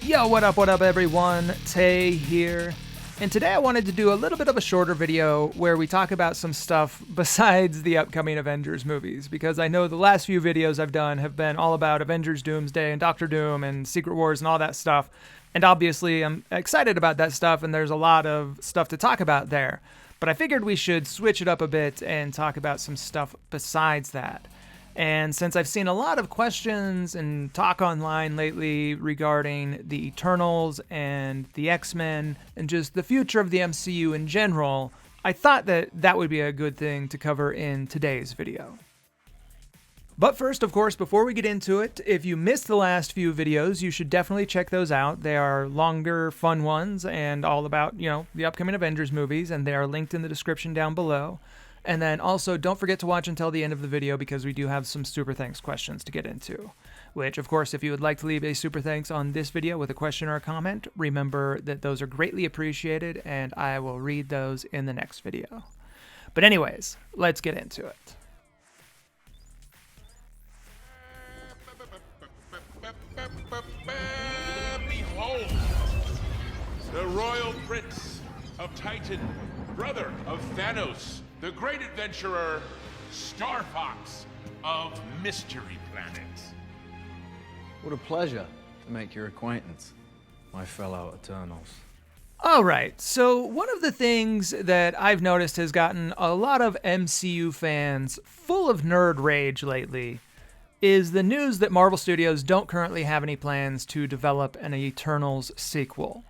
Yo, what up everyone? Tay here. And today I wanted to do a little bit of a shorter video where we talk about some stuff besides the upcoming Avengers movies, because I know the last few videos I've done have been all about Avengers Doomsday and Doctor Doom and Secret Wars and all that stuff. And obviously I'm excited about that stuff and there's a lot of stuff to talk about there. But I figured we should switch it up a bit and talk about some stuff besides that. And since I've seen a lot of questions and talk online lately regarding the Eternals and the X-Men and just the future of the MCU in general, I thought that that would be a good thing to cover in today's video. But first, of course, before we get into it, if you missed the last few videos, you should definitely check those out. They are longer, fun ones and all about, the upcoming Avengers movies, and they are linked in the description down below. And then also, don't forget to watch until the end of the video because we do have some super thanks questions to get into. Which, of course, if you would like to leave a super thanks on this video with a question or a comment, remember that those are greatly appreciated and I will read those in the next video. But anyways, let's get into it. Behold, the royal prince of Titan, brother of Thanos, the great adventurer, Star Fox of Mystery Planet. What a pleasure to make your acquaintance, my fellow Eternals. Alright, so one of the things that I've noticed has gotten a lot of MCU fans full of nerd rage lately is the news that Marvel Studios don't currently have any plans to develop an Eternals sequel.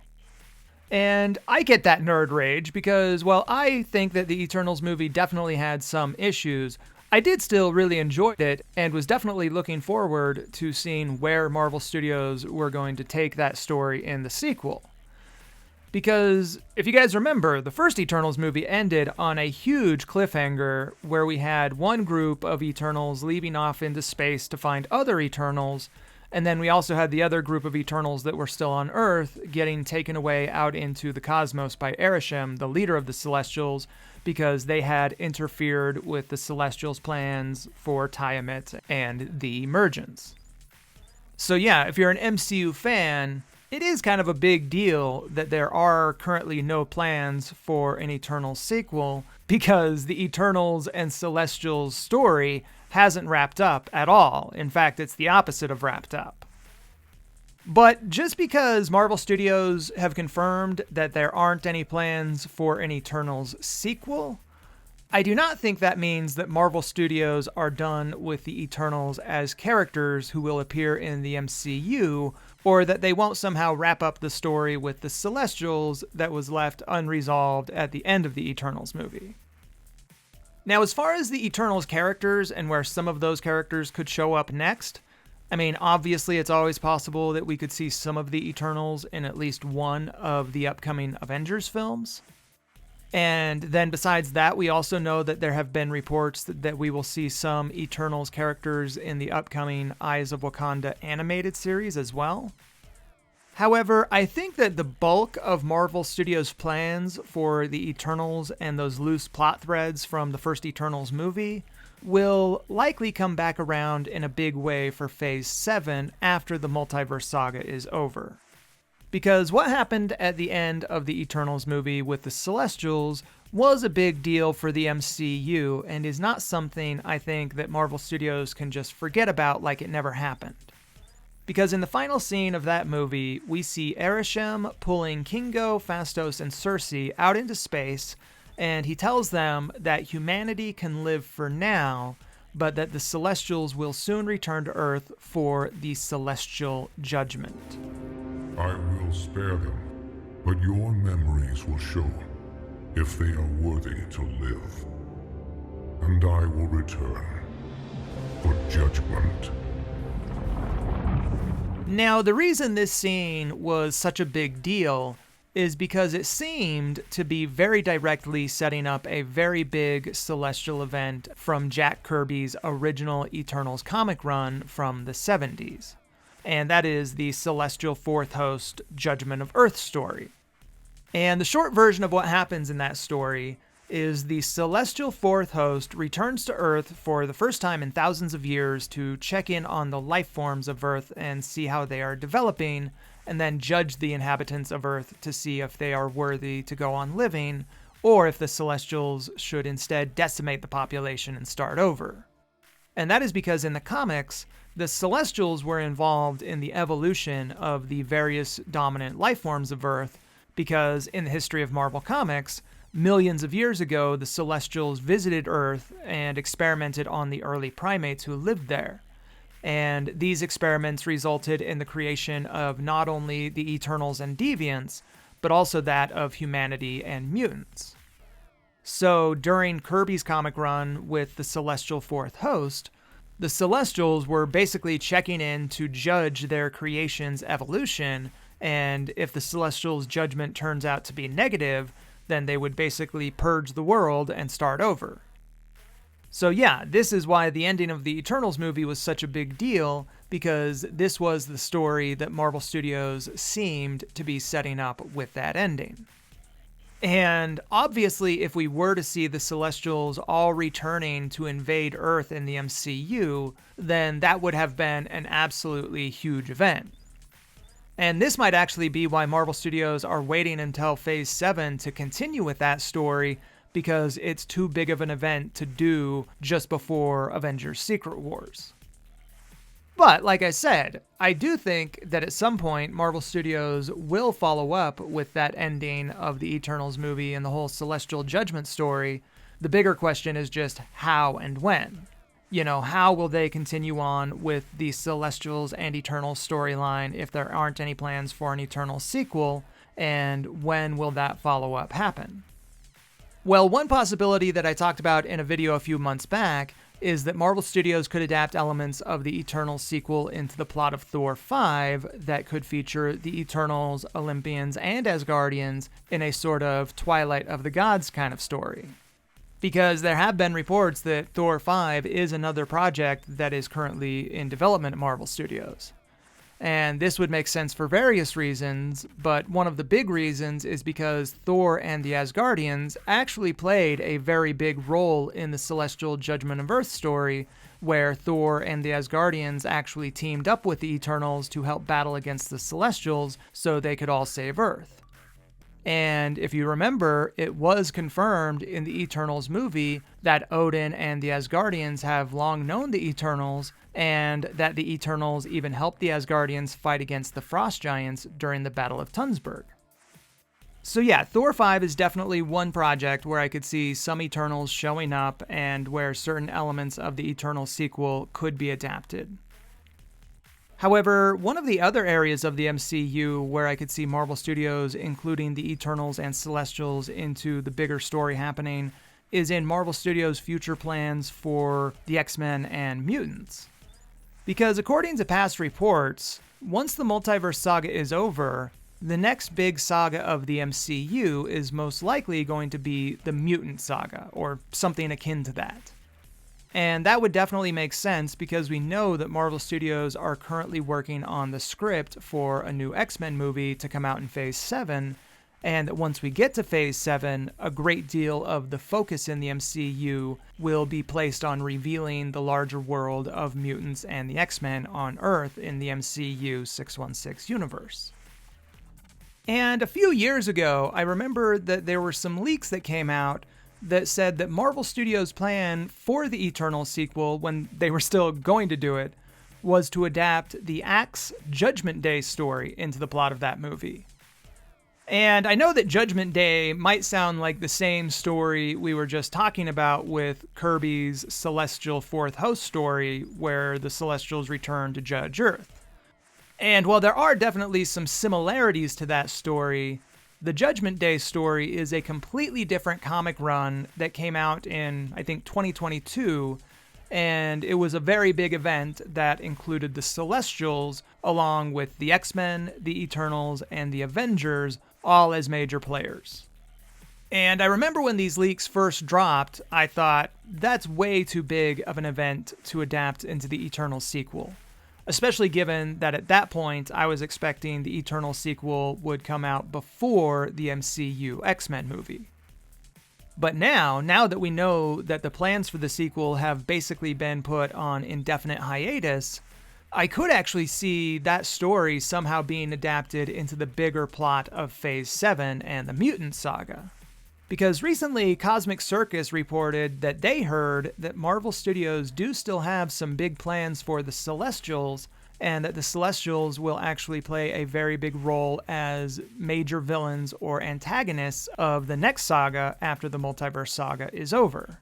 And I get that nerd rage because, while I think that the Eternals movie definitely had some issues, I did still really enjoy it and was definitely looking forward to seeing where Marvel Studios were going to take that story in the sequel. Because, if you guys remember, the first Eternals movie ended on a huge cliffhanger where we had one group of Eternals leaving off into space to find other Eternals, and then we also had the other group of Eternals that were still on Earth getting taken away out into the cosmos by Arishem, the leader of the Celestials, because they had interfered with the Celestials' plans for Tiamat and the Emergence. So yeah, if you're an MCU fan, it is kind of a big deal that there are currently no plans for an Eternals sequel, because the Eternals and Celestials story hasn't wrapped up at all. In fact, it's the opposite of wrapped up. But just because Marvel Studios have confirmed that there aren't any plans for an Eternals sequel, I do not think that means that Marvel Studios are done with the Eternals as characters who will appear in the MCU, or that they won't somehow wrap up the story with the Celestials that was left unresolved at the end of the Eternals movie. Now, as far as the Eternals characters and where some of those characters could show up next, I mean, obviously it's always possible that we could see some of the Eternals in at least one of the upcoming Avengers films. And then besides that, we also know that there have been reports that we will see some Eternals characters in the upcoming Eyes of Wakanda animated series as well. However, I think that the bulk of Marvel Studios' plans for the Eternals and those loose plot threads from the first Eternals movie will likely come back around in a big way for Phase 7 after the multiverse saga is over. Because what happened at the end of the Eternals movie with the Celestials was a big deal for the MCU and is not something I think that Marvel Studios can just forget about like it never happened. Because in the final scene of that movie, we see Arishem pulling Kingo, Phastos, and Cersei out into space, and he tells them that humanity can live for now, but that the Celestials will soon return to Earth for the Celestial Judgment. I will spare them, but your memories will show if they are worthy to live. And I will return for judgment. Now, the reason this scene was such a big deal is because it seemed to be very directly setting up a very big celestial event from Jack Kirby's original Eternals comic run from the 70s. And that is the Celestial Fourth Host Judgment of Earth story. And the short version of what happens in that story is the Celestial Fourth Host returns to Earth for the first time in thousands of years to check in on the life forms of Earth and see how they are developing, and then judge the inhabitants of Earth to see if they are worthy to go on living, or if the Celestials should instead decimate the population and start over. And that is because in the comics, the Celestials were involved in the evolution of the various dominant life forms of Earth, because in the history of Marvel Comics, millions of years ago, the Celestials visited Earth and experimented on the early primates who lived there. And these experiments resulted in the creation of not only the Eternals and Deviants, but also that of humanity and mutants. So during Kirby's comic run with the Celestial Fourth Host, the Celestials were basically checking in to judge their creation's evolution, and if the Celestials' judgment turns out to be negative, then they would basically purge the world and start over. So yeah, this is why the ending of the Eternals movie was such a big deal, because this was the story that Marvel Studios seemed to be setting up with that ending. And obviously, if we were to see the Celestials all returning to invade Earth in the MCU, then that would have been an absolutely huge event. And this might actually be why Marvel Studios are waiting until Phase 7 to continue with that story, because it's too big of an event to do just before Avengers Secret Wars. But, like I said, I do think that at some point Marvel Studios will follow up with that ending of the Eternals movie and the whole Celestial Judgment story. The bigger question is just how and when. You know, how will they continue on with the Celestials and Eternals storyline if there aren't any plans for an Eternals sequel, and when will that follow-up happen? Well, one possibility that I talked about in a video a few months back is that Marvel Studios could adapt elements of the Eternals sequel into the plot of Thor 5 that could feature the Eternals, Olympians, and Asgardians in a sort of Twilight of the Gods kind of story. Because there have been reports that Thor 5 is another project that is currently in development at Marvel Studios. And this would make sense for various reasons, but one of the big reasons is because Thor and the Asgardians actually played a very big role in the Celestial Judgment of Earth story, where Thor and the Asgardians actually teamed up with the Eternals to help battle against the Celestials so they could all save Earth. And if you remember, it was confirmed in the Eternals movie that Odin and the Asgardians have long known the Eternals, and that the Eternals even helped the Asgardians fight against the Frost Giants during the Battle of Tunsberg. So yeah, Thor 5 is definitely one project where I could see some Eternals showing up and where certain elements of the Eternals sequel could be adapted. However, one of the other areas of the MCU where I could see Marvel Studios including the Eternals and Celestials into the bigger story happening is in Marvel Studios' future plans for the X-Men and mutants. Because according to past reports, once the multiverse saga is over, the next big saga of the MCU is most likely going to be the Mutant Saga, or something akin to that. And that would definitely make sense because we know that Marvel Studios are currently working on the script for a new X-Men movie to come out in Phase 7, and that once we get to Phase 7, a great deal of the focus in the MCU will be placed on revealing the larger world of mutants and the X-Men on Earth in the MCU 616 universe. And a few years ago, I remember that there were some leaks that came out that said that Marvel Studios' plan for the Eternals sequel, when they were still going to do it, was to adapt the Axe Judgment Day story into the plot of that movie. And I know that Judgment Day might sound like the same story we were just talking about with Kirby's Celestial Fourth Host story, where the Celestials return to judge Earth. And while there are definitely some similarities to that story, the Judgment Day story is a completely different comic run that came out in, I think, 2022, and it was a very big event that included the Celestials, along with the X-Men, the Eternals, and the Avengers, all as major players. And I remember when these leaks first dropped, I thought, that's way too big of an event to adapt into the Eternals sequel. Especially given that at that point, I was expecting the Eternals sequel would come out before the MCU X-Men movie. But now that we know that the plans for the sequel have basically been put on indefinite hiatus, I could actually see that story somehow being adapted into the bigger plot of Phase 7 and the Mutant Saga. Because recently, Cosmic Circus reported that they heard that Marvel Studios do still have some big plans for the Celestials, and that the Celestials will actually play a very big role as major villains or antagonists of the next saga after the Multiverse Saga is over.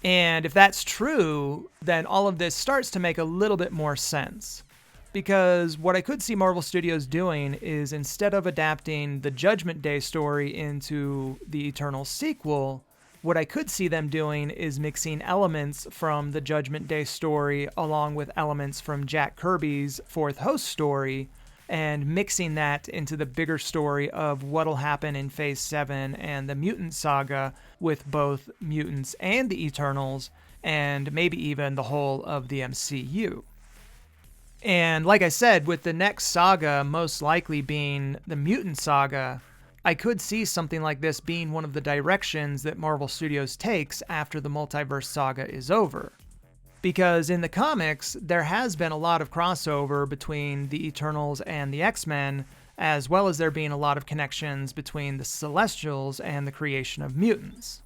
And if that's true, then all of this starts to make a little bit more sense. Because what I could see Marvel Studios doing is, instead of adapting the Judgment Day story into the Eternals sequel, what I could see them doing is mixing elements from the Judgment Day story along with elements from Jack Kirby's Fourth Host story, and mixing that into the bigger story of what'll happen in Phase 7 and the Mutant Saga with both mutants and the Eternals, and maybe even the whole of the MCU. And like I said, with the next saga most likely being the Mutant Saga, I could see something like this being one of the directions that Marvel Studios takes after the Multiverse Saga is over. Because in the comics, there has been a lot of crossover between the Eternals and the X-Men, as well as there being a lot of connections between the Celestials and the creation of mutants.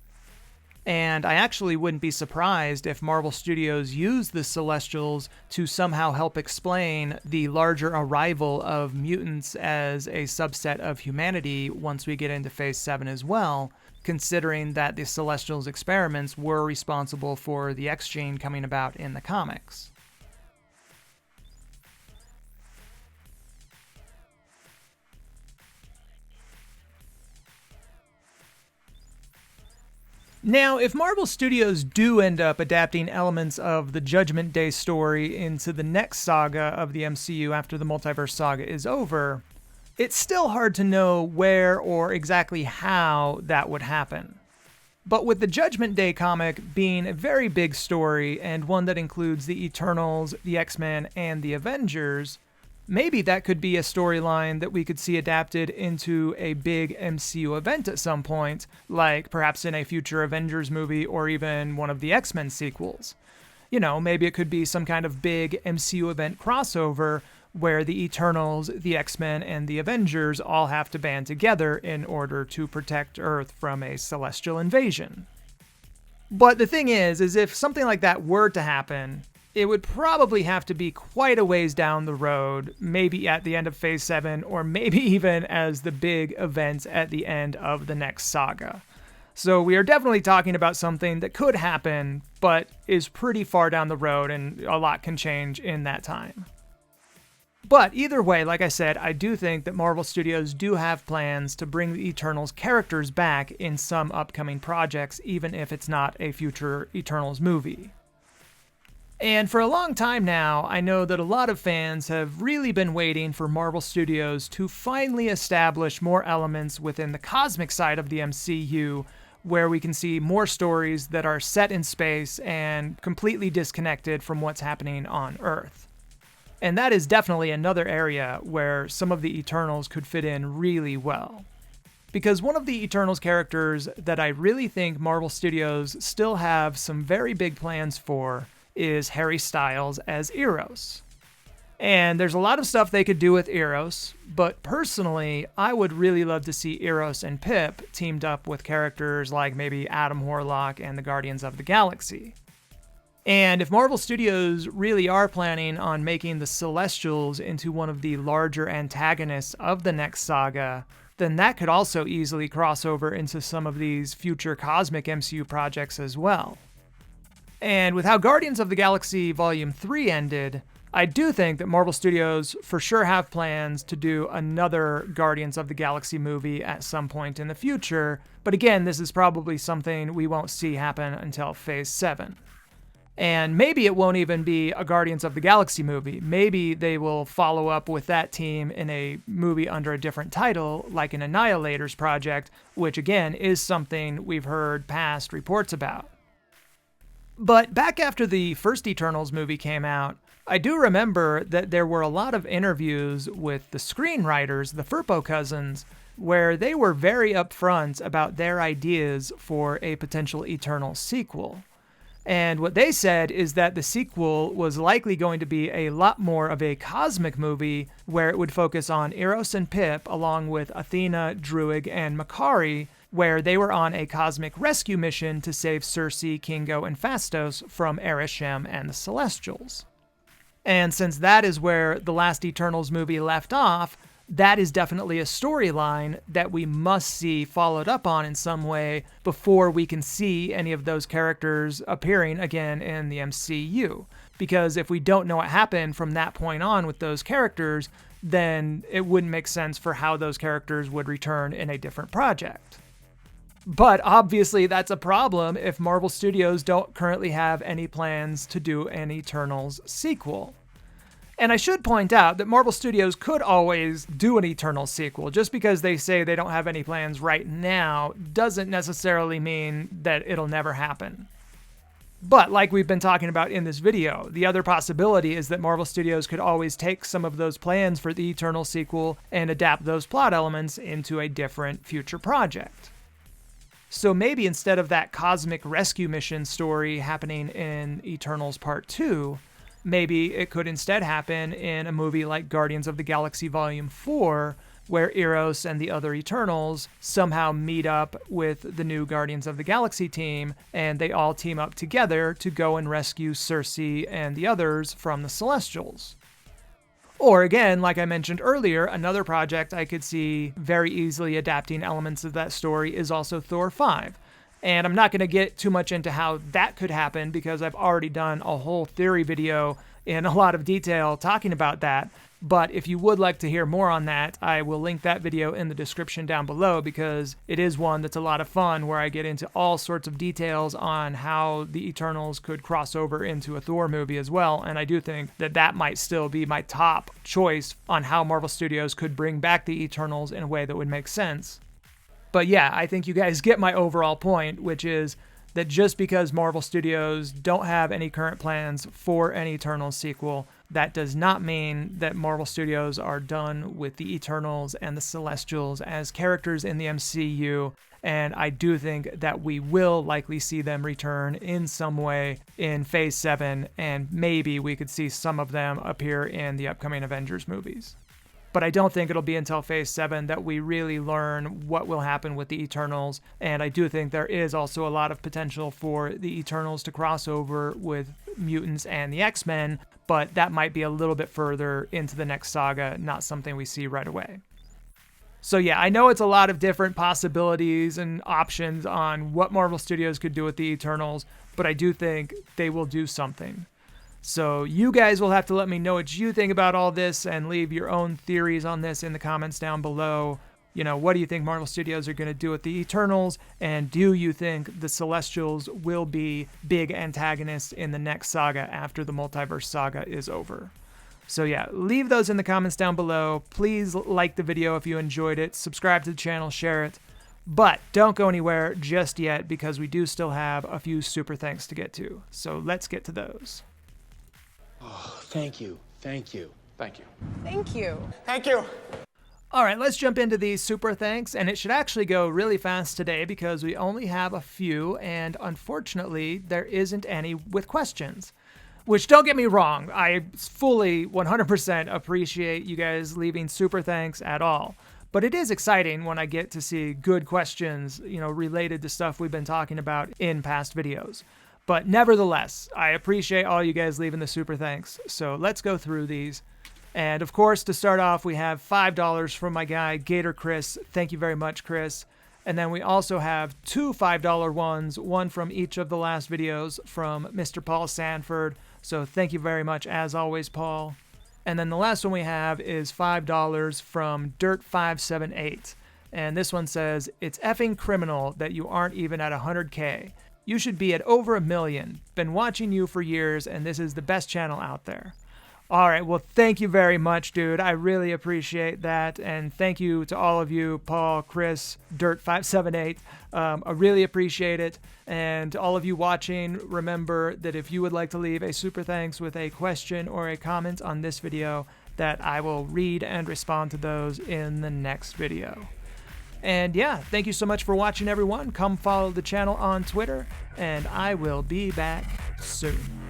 And I actually wouldn't be surprised if Marvel Studios used the Celestials to somehow help explain the larger arrival of mutants as a subset of humanity once we get into Phase 7 as well, considering that the Celestials' experiments were responsible for the X-gene coming about in the comics. Now, if Marvel Studios do end up adapting elements of the Judgment Day story into the next saga of the MCU after the Multiverse Saga is over, it's still hard to know where or exactly how that would happen. But with the Judgment Day comic being a very big story and one that includes the Eternals, the X-Men, and the Avengers, maybe that could be a storyline that we could see adapted into a big MCU event at some point, like perhaps in a future Avengers movie or even one of the X-Men sequels. You know, maybe it could be some kind of big MCU event crossover where the Eternals, the X-Men, and the Avengers all have to band together in order to protect Earth from a celestial invasion. But the thing is if something like that were to happen, it would probably have to be quite a ways down the road, maybe at the end of Phase 7, or maybe even as the big events at the end of the next saga. So we are definitely talking about something that could happen, but is pretty far down the road, and a lot can change in that time. But either way, like I said, I do think that Marvel Studios do have plans to bring the Eternals characters back in some upcoming projects, even if it's not a future Eternals movie. And for a long time now, I know that a lot of fans have really been waiting for Marvel Studios to finally establish more elements within the cosmic side of the MCU, where we can see more stories that are set in space and completely disconnected from what's happening on Earth. And that is definitely another area where some of the Eternals could fit in really well. Because one of the Eternals characters that I really think Marvel Studios still have some very big plans for is Harry Styles as Eros. And there's a lot of stuff they could do with Eros, but personally, I would really love to see Eros and Pip teamed up with characters like maybe Adam Warlock and the Guardians of the Galaxy. And if Marvel Studios really are planning on making the Celestials into one of the larger antagonists of the next saga, then that could also easily cross over into some of these future cosmic MCU projects as well. And with how Guardians of the Galaxy Volume 3 ended, I do think that Marvel Studios for sure have plans to do another Guardians of the Galaxy movie at some point in the future, but again, this is probably something we won't see happen until Phase 7. And maybe it won't even be a Guardians of the Galaxy movie. Maybe they will follow up with that team in a movie under a different title, like an Annihilators project, which again is something we've heard past reports about. But back after the first Eternals movie came out, I do remember that there were a lot of interviews with the screenwriters, the Firpo cousins, where they were very upfront about their ideas for a potential Eternals sequel. And what they said is that the sequel was likely going to be a lot more of a cosmic movie where it would focus on Eros and Pip along with Athena, Druig, and Makari, where they were on a cosmic rescue mission to save Circe, Kingo, and Phastos from Arishem and the Celestials. And since that is where the last Eternals movie left off, that is definitely a storyline that we must see followed up on in some way before we can see any of those characters appearing again in the MCU. Because if we don't know what happened from that point on with those characters, then it wouldn't make sense for how those characters would return in a different project. But obviously that's a problem if Marvel Studios don't currently have any plans to do an Eternals sequel. And I should point out that Marvel Studios could always do an Eternals sequel. Just because they say they don't have any plans right now doesn't necessarily mean that it'll never happen. But like we've been talking about in this video, the other possibility is that Marvel Studios could always take some of those plans for the Eternals sequel and adapt those plot elements into a different future project. So maybe instead of that cosmic rescue mission story happening in Eternals Part 2, maybe it could instead happen in a movie like Guardians of the Galaxy Volume 4, where Eros and the other Eternals somehow meet up with the new Guardians of the Galaxy team, and they all team up together to go and rescue Circe and the others from the Celestials. Or again, like I mentioned earlier, another project I could see very easily adapting elements of that story is also Thor 5. And I'm not going to get too much into how that could happen because I've already done a whole theory video in a lot of detail talking about that. But if you would like to hear more on that, I will link that video in the description down below because it is one that's a lot of fun where I get into all sorts of details on how the Eternals could cross over into a Thor movie as well. And I do think that that might still be my top choice on how Marvel Studios could bring back the Eternals in a way that would make sense. But yeah, I think you guys get my overall point, which is that just because Marvel Studios don't have any current plans for an Eternals sequel, that does not mean that Marvel Studios are done with the Eternals and the Celestials as characters in the MCU, and I do think that we will likely see them return in some way in Phase 7, and maybe we could see some of them appear in the upcoming Avengers movies. But I don't think it'll be until Phase 7 that we really learn what will happen with the Eternals, and I do think there is also a lot of potential for the Eternals to cross over with mutants and the X-Men, but that might be a little bit further into the next saga, not something we see right away. So yeah, I know it's a lot of different possibilities and options on what Marvel Studios could do with the Eternals, but I do think they will do something. So you guys will have to let me know what you think about all this and leave your own theories on this in the comments down below. You know, what do you think Marvel Studios are going to do with the Eternals? And do you think the Celestials will be big antagonists in the next saga after the multiverse saga is over? So yeah, leave those in the comments down below. Please like the video if you enjoyed it. Subscribe to the channel, share it. But don't go anywhere just yet because we do still have a few super thanks to get to. So let's get to those. Oh, thank you. Thank you. Thank you. Thank you. Thank you. All right, let's jump into these super thanks, and it should actually go really fast today because we only have a few, and unfortunately, there isn't any with questions. Which, don't get me wrong, I fully 100% appreciate you guys leaving super thanks at all. But it is exciting when I get to see good questions, you know, related to stuff we've been talking about in past videos. But nevertheless, I appreciate all you guys leaving the super thanks. So let's go through these. And of course, to start off, we have $5 from my guy, Gator Chris. Thank you very much, Chris. And then we also have two $5 ones, one from each of the last videos from Mr. Paul Sanford. So thank you very much, as always, Paul. And then the last one we have is $5 from Dirt578. And this one says, "It's effing criminal that you aren't even at 100K. You should be at over 1 million. Been watching you for years, and this is the best channel out there." All right, well, thank you very much, dude. I really appreciate that. And thank you to all of you, Paul, Chris, Dirt578. I really appreciate it. And all of you watching, remember that if you would like to leave a super thanks with a question or a comment on this video, that I will read and respond to those in the next video. And yeah, thank you so much for watching, everyone. Come follow the channel on Twitter, and I will be back soon.